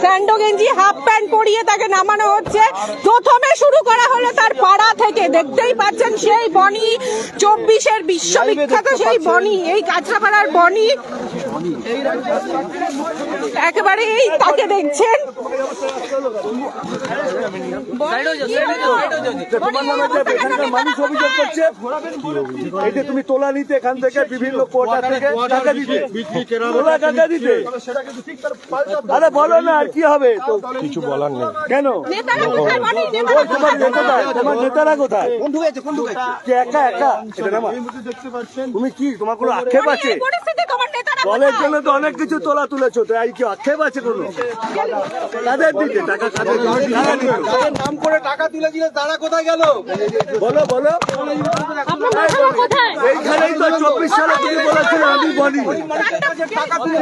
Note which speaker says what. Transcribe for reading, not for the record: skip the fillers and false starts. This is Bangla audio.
Speaker 1: স্যান্ডো গেঞ্জি হাফ প্যান্ট পরিয়ে তাকে নামানো হচ্ছে। প্রথমে শুরু করা হলো তার পাড়া থেকে, দেখতেই পাচ্ছেন সেই বনি, 24-এর বিশ্ববিখ্যাত সেই বনি, এই কাঁচরাপাড়ার বনি একেবারে এই তাকে দেখছেন।
Speaker 2: মানুষ অভিযোগ করছে এই যে তুমি তোলা নিতে এখান থেকে বিভিন্ন কোটা থেকে টাকা দিতে, তোলা টাকা দিতে, আরে বলো না আর কি হবে, তো কিছু বলার নেই। কেন তোমার নেতারা কোথায়? একা একা তুমি কি, তোমার কোনো আক্ষেপ আছে? দলের জন্য তো অনেক কিছু তোলা তুলেছো, তো আর কি আক্ষেপ আছে কোনো? কাদের দিতে টাকা, কাদের নাম করে টাকা তুলেছিলে তারা কোথায় গেল বলো বলো? এইখানেই তো 24 সালে তুমি বলেছিলে আমি বলি টাকা তুলে